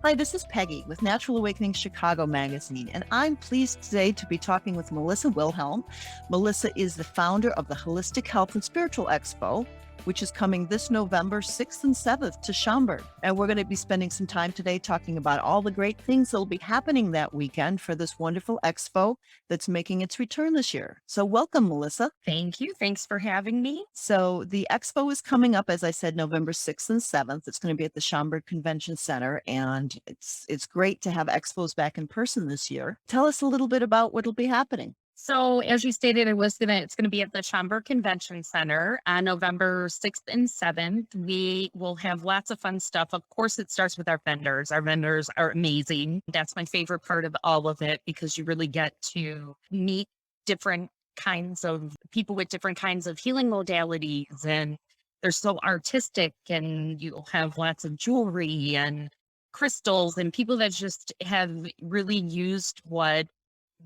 Hi, this is Peggy with Natural Awakening Chicago Magazine, and I'm pleased today to be talking with Melissa Wilhelm. Melissa is the founder of the Holistic Health and Spiritual Expo, which is coming this November 6th and 7th to Schaumburg. And we're going to be spending some time today talking about all the great things that will be happening that weekend for this wonderful expo that's making its return this year. So welcome, Melissa. Thank you. Thanks for having me. So the expo is coming up, as I said, November 6th and 7th. It's going to be at the Schaumburg Convention Center, and it's great to have expos back in person this year. Tell us a little bit about what will be happening. So, as you stated, it's gonna be at the Schaumburg Convention Center on November 6th and 7th. We will have lots of fun stuff. Of course, it starts with our vendors. Our vendors are amazing. That's my favorite part of all of it because you really get to meet different kinds of people with different kinds of healing modalities, and they're so artistic, and you'll have lots of jewelry and crystals and people that just have really used what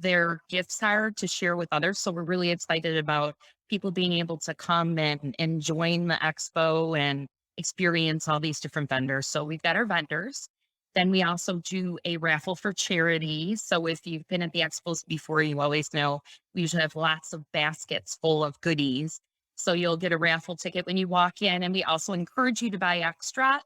their gifts are to share with others. So we're really excited about people being able to come and join the expo and experience all these different vendors. So we've got our vendors. Then we also do a raffle for charity. So if you've been at the expos before, you always know we usually have lots of baskets full of goodies. So you'll get a raffle ticket when you walk in. And we also encourage you to buy extra.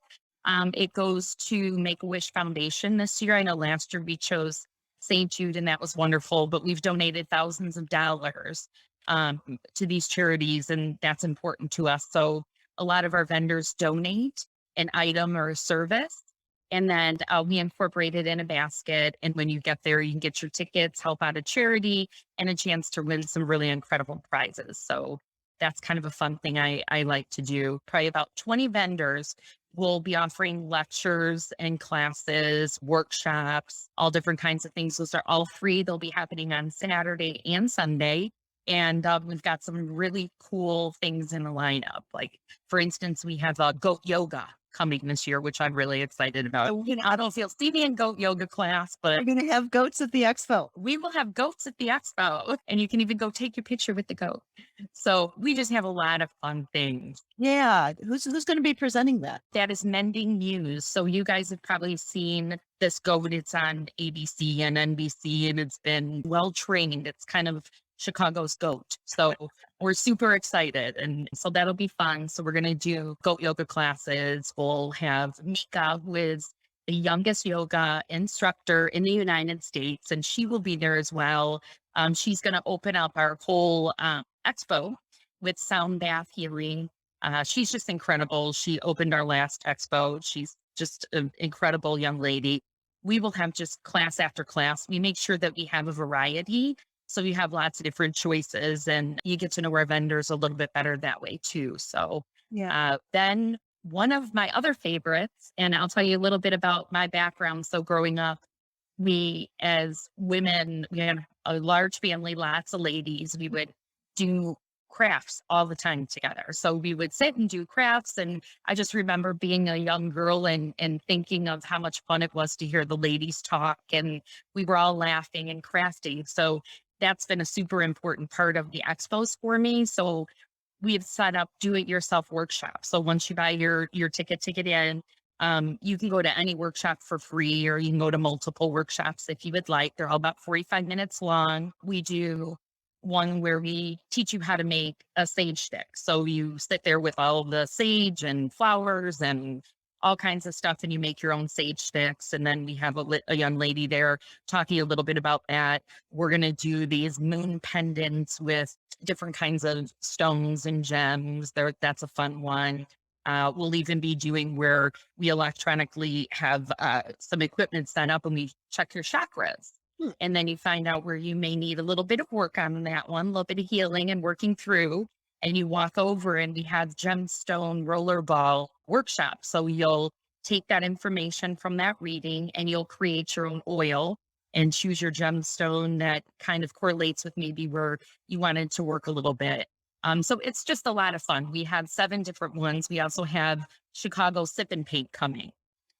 It goes to Make-A-Wish Foundation this year. I know last year we chose St. Jude, and that was wonderful. But we've donated thousands of dollars to these charities, and that's important to us. So a lot of our vendors donate an item or a service, and then we incorporate it in a basket. And when you get there, you can get your tickets, help out a charity, and a chance to win some really incredible prizes. So that's kind of a fun thing I like to do. Probably about 20 vendors will be offering lectures and classes, workshops, all different kinds of things. Those are all free. They'll be happening on Saturday and Sunday. And we've got some really cool things in the lineup. Like, for instance, we have goat yoga coming this year, which I'm really excited about. I don't feel see me in goat yoga class, but We're going to have goats at the expo. we will have goats at the expo, and you can even go take your picture with the goat. So we just have a lot of fun things. Yeah. Who's going to be presenting that? That is Mending Muse. So you guys have probably seen this goat. It's on ABC and NBC, and it's been well trained. It's kind of Chicago's goat. So we're super excited. And so that'll be fun. So we're going to do goat yoga classes. We'll have Mika, who is the youngest yoga instructor in the United States, and she will be there as well. She's going to open up our whole expo with sound bath healing. She's just incredible. She opened our last expo. She's just an incredible young lady. We will have just class after class. We make sure that we have a variety. So you have lots of different choices, and you get to know our vendors a little bit better that way too. So Yeah. then one of my other favorites, and I'll tell you a little bit about my background. So growing up, we as women, we had a large family, lots of ladies. We would do crafts all the time together. So we would sit and do crafts. And I just remember being a young girl and thinking of how much fun it was to hear the ladies talk. And we were all laughing and crafting. So that's been a super important part of the expos for me. So we've set up do-it-yourself workshops. So once you buy your ticket to get in, you can go to any workshop for free, or you can go to multiple workshops if you would like. They're all about 45 minutes long. We do one where we teach you how to make a sage stick. So you sit there with all the sage and flowers and all kinds of stuff, and you make your own sage sticks. And then we have a young lady there talking a little bit about that. We're going to do these moon pendants with different kinds of stones and gems. That's a fun one. We'll even be doing where we electronically have some equipment set up, and we check your chakras. And then you find out where you may need a little bit of work on that one, a little bit of healing and working through. And you walk over, and we have gemstone rollerball workshop. So you'll take that information from that reading, and you'll create your own oil and choose your gemstone that kind of correlates with maybe where you wanted to work a little bit. So it's just a lot of fun. We have 7 different ones. We also have Chicago Sip and Paint coming.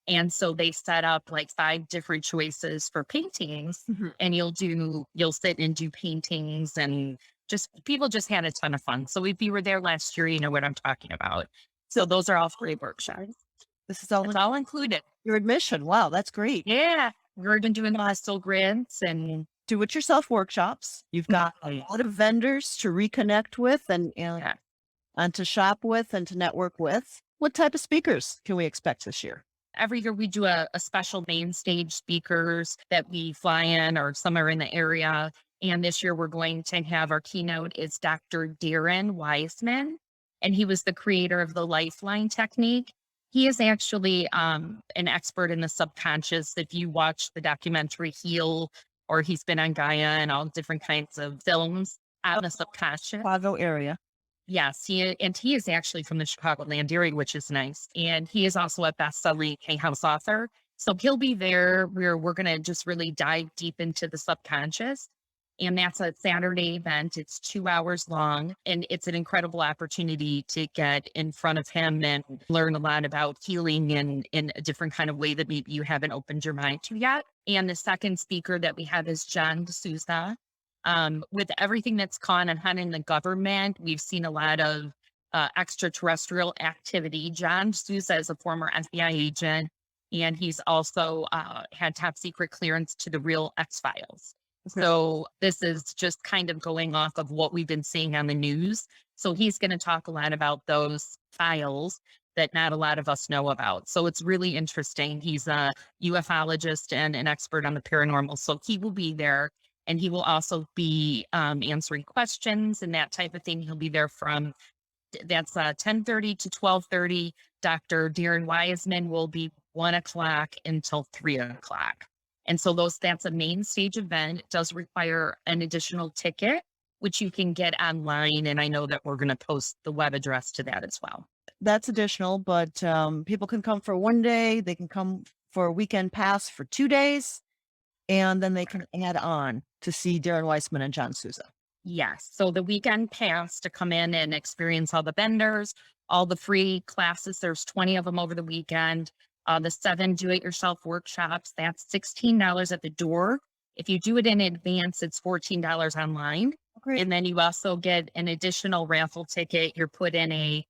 And so they set up like 5 different choices for paintings, Mhm. and you'll sit and do paintings, and just people just had a ton of fun. So if you were there last year, you know what I'm talking about. So those are all free workshops. This is all It's in all included. your admission. Wow, that's great. Yeah. We've been doing hostel grids and Do it yourself workshops. You've got a yeah. lot of vendors to reconnect with and to shop with and to network with. What type of speakers can we expect this year? Every year we do a special main stage speakers that we fly in or somewhere in the area. And this year we're going to have our keynote is Dr. Darren Wiseman, and he was the creator of the Lifeline technique. He is actually an expert in the subconscious. If you watch the documentary Heal, or he's been on Gaia and all different kinds of films on the subconscious. Chicago area. Yes, he is actually from the Chicagoland area, which is nice. And he is also a best-selling Hay House author. So he'll be there where we're going to just really dive deep into the subconscious. And that's a Saturday event. It's 2 hours long, and it's an incredible opportunity to get in front of him and learn a lot about healing in a different kind of way that maybe you haven't opened your mind to yet. And the second speaker that we have is John D'Souza. With everything that's gone on in the government, we've seen a lot of extraterrestrial activity. John D'Souza is a former FBI agent, and he's also had top secret clearance to the real X-Files. So this is just kind of going off of what we've been seeing on the news. So he's going to talk a lot about those files that not a lot of us know about. So it's really interesting. He's a ufologist and an expert on the paranormal. So he will be there. And he will also be answering questions and that type of thing. He'll be there from that's 10:30 to 12:30. Dr. Darren Wiseman will be 1 o'clock until 3 o'clock. And so that's a main stage event. It does require an additional ticket, which you can get online. And I know that we're going to post the web address to that as well. That's additional, but people can come for one day. They can come for a weekend pass for 2 days, and then they can add on to see Darren Wiseman and John Souza. Yes. So the weekend pass to come in and experience all the vendors, all the free classes. There's 20 of them over the weekend. The 7 do-it-yourself workshops, that's $16 at the door. If you do it in advance, it's $14 online. Great. And then you also get an additional raffle ticket. You're put in a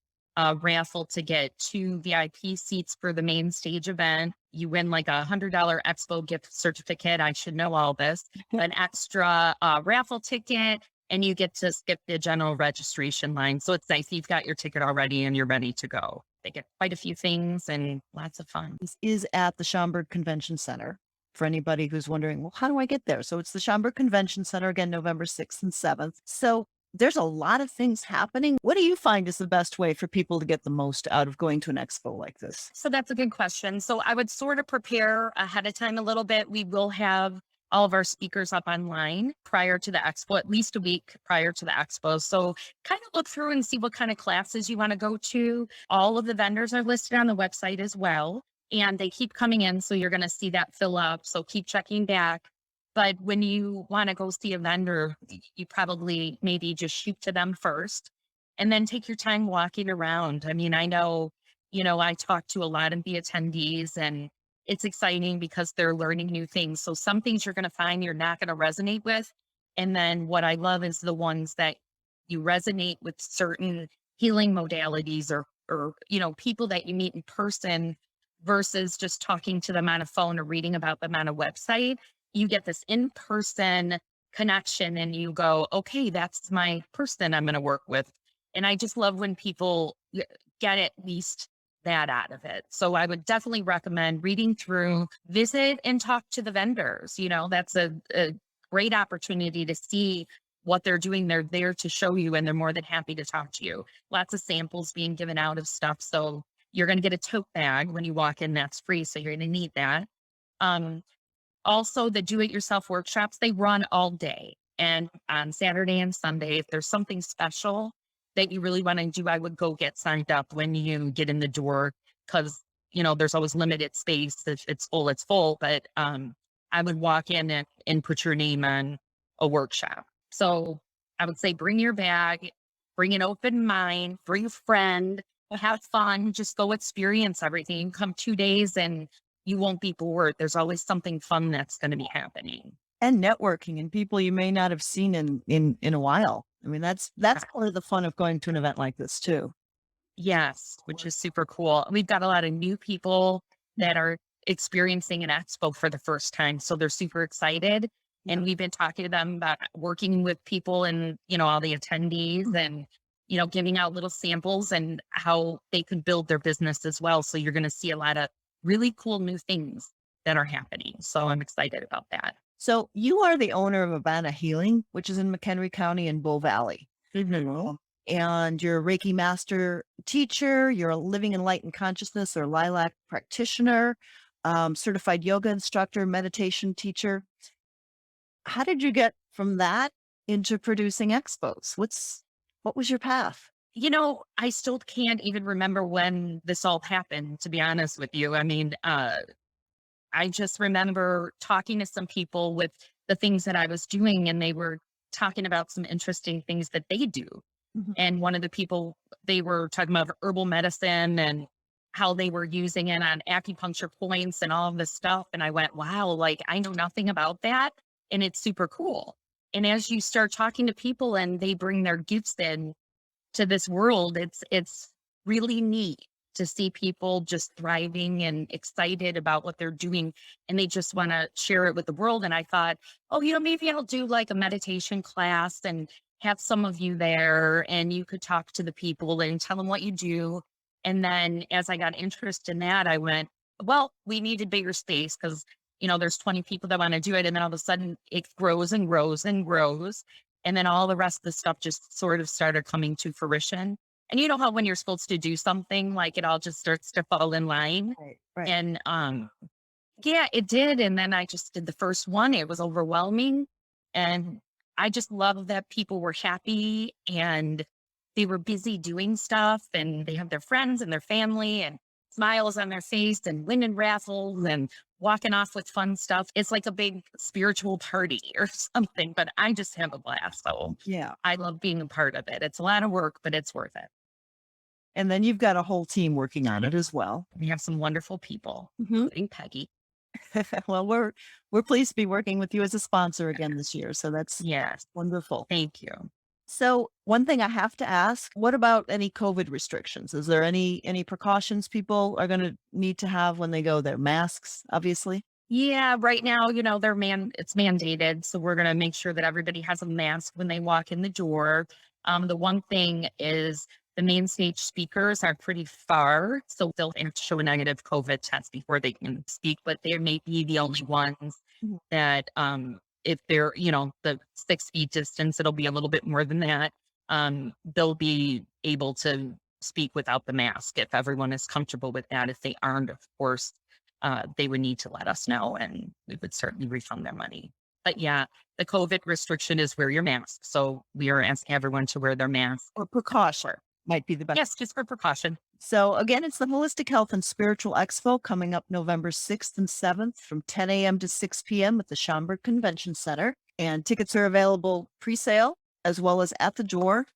raffle to get 2 VIP seats for the main stage event. You win like $100 Expo gift certificate. I should know all this. An extra raffle ticket, and you get to skip the general registration line. So it's nice. You've got your ticket already and you're ready to go. They get quite a few things and lots of fun. This is at the Schaumburg Convention Center. For anybody who's wondering, well, how do I get there? So it's the Schaumburg Convention Center, again, November 6th and 7th. So there's a lot of things happening. What do you find is the best way for people to get the most out of going to an expo like this? So that's a good question. So I would sort of prepare ahead of time a little bit. We will have all of our speakers up online prior to the expo, at least a week prior to the expo. So kind of look through and see what kind of classes you want to go to. All of the vendors are listed on the website as well, and they keep coming in. So you're going to see that fill up. So keep checking back. But when you want to go see a vendor, you probably maybe just shoot to them first and then take your time walking around. I mean, I know, I talk to a lot of the attendees, and it's exciting because they're learning new things. So some things you're going to find you're not going to resonate with. And then what I love is the ones that you resonate with certain healing modalities or people that you meet in person versus just talking to them on a phone or reading about them on a website. You get this in-person connection and you go, okay, that's my person I'm going to work with. And I just love when people get at least that out of it. So I would definitely recommend reading through, visit and talk to the vendors. That's a great opportunity to see what they're doing. They're there to show you, and they're more than happy to talk to you. Lots of samples being given out of stuff. So you're going to get a tote bag when you walk in. That's free. So you're going to need that. Also, the do-it-yourself workshops, they run all day. And on Saturday and Sunday, if there's something special that you really want to do, I would go get signed up when you get in the door, because, there's always limited space. If it's full, it's full. But I would walk in and put your name on a workshop. So I would say bring your bag, bring an open mind, bring a friend, have fun, just go experience everything. You can come 2 days and you won't be bored. There's always something fun that's going to be happening. And networking and people you may not have seen in a while. I mean, that's part of the fun of going to an event like this too. Yes, which is super cool. We've got a lot of new people that are experiencing an expo for the first time. So they're super excited. Yeah. And we've been talking to them about working with people and, all the attendees and, giving out little samples and how they could build their business as well. So you're going to see a lot of really cool new things that are happening. So I'm excited about that. So you are the owner of Urbana Healing, which is in McHenry County in Bull Valley. Mhm. And you're a Reiki master teacher. You're a living enlightened consciousness or lilac practitioner, certified yoga instructor, meditation teacher. How did you get from that into producing expos? What was your path? I still can't even remember when this all happened, to be honest with you. I mean, I just remember talking to some people with the things that I was doing, and they were talking about some interesting things that they do. Mhm. And one of the people, they were talking about herbal medicine and how they were using it on acupuncture points and all of this stuff. And I went, wow, like I know nothing about that. And it's super cool. And as you start talking to people and they bring their gifts in to this world, it's really neat to see people just thriving and excited about what they're doing, and they just want to share it with the world. And I thought, oh, maybe I'll do like a meditation class and have some of you there, and you could talk to the people and tell them what you do. And then as I got interested in that, I went, well, we need a bigger space because there's 20 people that want to do it, and then all of a sudden it grows and grows and grows. And then all the rest of the stuff just sort of started coming to fruition. And you know how when you're supposed to do something, like it all just starts to fall in line. Right, right. And yeah, it did. And then I just did the first one. It was overwhelming. And I just love that people were happy and they were busy doing stuff and they have their friends and their family and smiles on their face and winning raffles and walking off with fun stuff. It's like a big spiritual party or something, but I just have a blast. So Yeah. I love being a part of it. It's a lot of work, but it's worth it. And then you've got a whole team working on it as well. We have some wonderful people, Mhm. including Peggy. Well, we're pleased to be working with you as a sponsor again this year. So that's Yes. wonderful. Thank you. So one thing I have to ask, what about any COVID restrictions? Is there any precautions people are going to need to have when they go there? Masks, obviously. Yeah, right now, it's mandated. So we're going to make sure that everybody has a mask when they walk in the door. The one thing is the main stage speakers are pretty far. So they'll have to show a negative COVID test before they can speak, but they may be the only ones Mhm. that, if they're, the 6 feet distance, it'll be a little bit more than that. They'll be able to speak without the mask if everyone is comfortable with that. If they aren't, of course, they would need to let us know and we would certainly refund their money. But yeah, the COVID restriction is wear your mask. So we are asking everyone to wear their mask. Or precaution might be the best. Yes, just for precaution. So again, it's the Holistic Health and Spiritual Expo coming up November 6th and 7th from 10 a.m. to 6 p.m. at the Schaumburg Convention Center. And tickets are available pre-sale as well as at the door.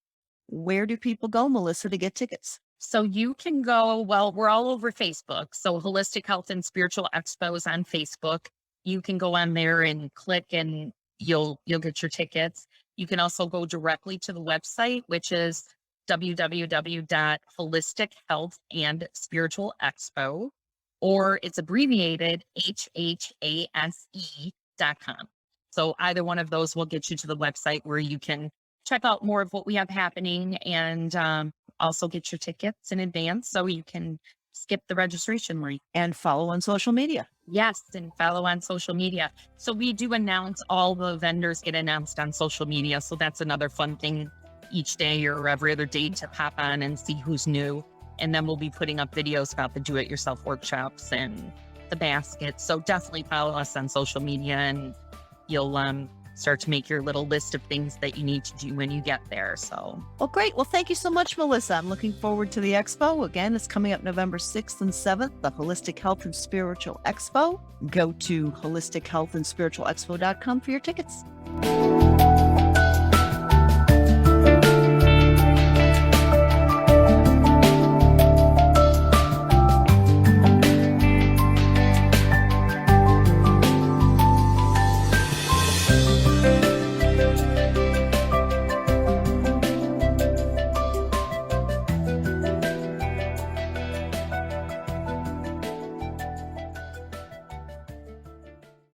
Where do people go, Melissa, to get tickets? So you can go, well, we're all over Facebook. So Holistic Health and Spiritual Expo is on Facebook. You can go on there and click and you'll get your tickets. You can also go directly to the website, which is www.holistichealthandspiritualexpo, or it's abbreviated HHASE.com. So either one of those will get you to the website where you can check out more of what we have happening and also get your tickets in advance so you can skip the registration link. And follow on social media. Yes, and follow on social media. So we do announce, all the vendors get announced on social media. So that's another fun thing each day or every other day to pop on and see who's new. And then we'll be putting up videos about the do-it-yourself workshops and the baskets. So definitely follow us on social media and you'll start to make your little list of things that you need to do when you get there. So, well, great. Well, thank you so much, Melissa. I'm looking forward to the expo. Again, it's coming up November 6th and 7th, the Holistic Health and Spiritual Expo. Go to holistichealthandspiritualexpo.com for your tickets.